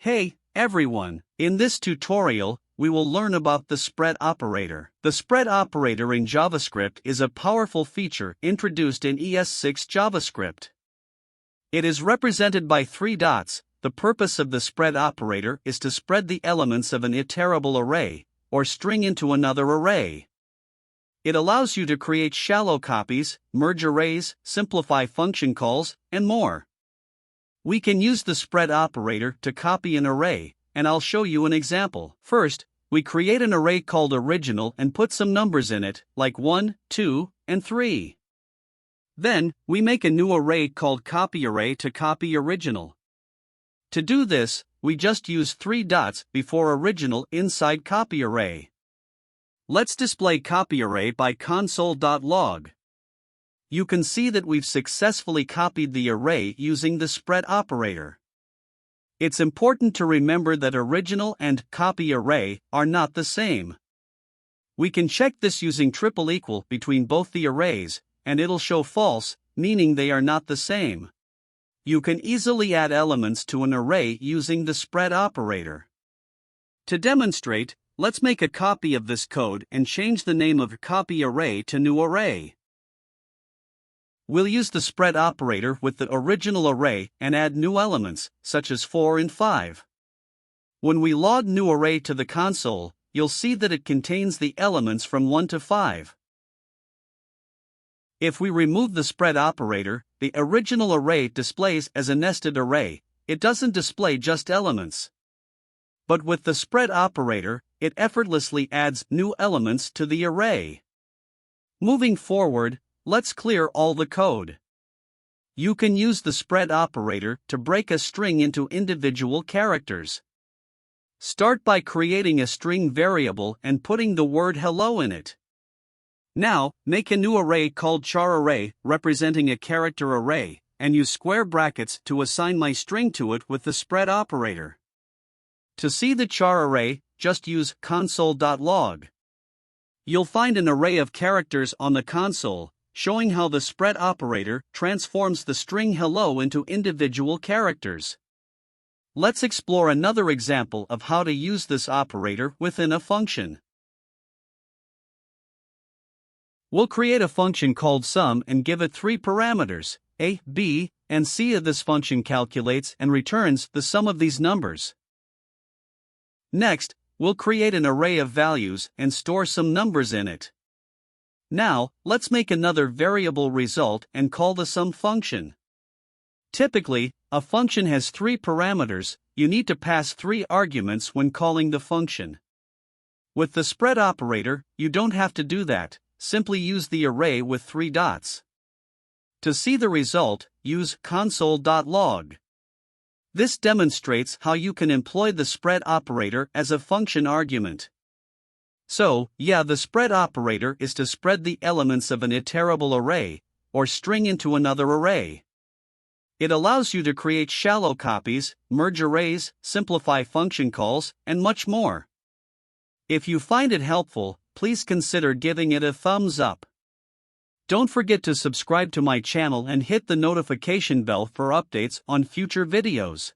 Hey, everyone! In this tutorial, we will learn about the spread operator. The spread operator in JavaScript is a powerful feature introduced in ES6 JavaScript. It is represented by 3 dots. The purpose of the spread operator is to spread the elements of an iterable array, or string into another array. It allows you to create shallow copies, merge arrays, simplify function calls, and more. We can use the spread operator to copy an array, and I'll show you an example. First, we create an array called original and put some numbers in it, like 1, 2, and 3. Then, we make a new array called copyArray to copy original. To do this, we just use 3 dots before original inside copyArray. Let's display copyArray by console.log. You can see that we've successfully copied the array using the spread operator. It's important to remember that original and copyArray are not the same. We can check this using triple equal between both the arrays, and it'll show false, meaning they are not the same. You can easily add elements to an array using the spread operator. To demonstrate, let's make a copy of this code and change the name of copyArray to new array. We'll use the spread operator with the original array and add new elements, such as 4 and 5. When we log new array to the console, you'll see that it contains the elements from 1 to 5. If we remove the spread operator, the original array displays as a nested array. It doesn't display just elements. But with the spread operator, it effortlessly adds new elements to the array. Moving forward, let's clear all the code. You can use the spread operator to break a string into individual characters. Start by creating a string variable and putting the word hello in it. Now, make a new array called charArray representing a character array, and use square brackets to assign my string to it with the spread operator. To see the charArray, just use console.log. You'll find an array of characters on the console, showing how the spread operator transforms the string hello into individual characters. Let's explore another example of how to use this operator within a function. We'll create a function called sum and give it 3 parameters, a, b, and c. This function calculates and returns the sum of these numbers. Next, we'll create an array of values and store some numbers in it. Now, let's make another variable result and call the sum function. Typically, a function has 3 parameters. You need to pass 3 arguments when calling the function. With the spread operator, you don't have to do that. Simply use the array with 3 dots. To see the result, use console.log. This demonstrates how you can employ the spread operator as a function argument. So, the spread operator is to spread the elements of an iterable array, or string into another array. It allows you to create shallow copies, merge arrays, simplify function calls, and much more. If you find it helpful, please consider giving it a thumbs up. Don't forget to subscribe to my channel and hit the notification bell for updates on future videos.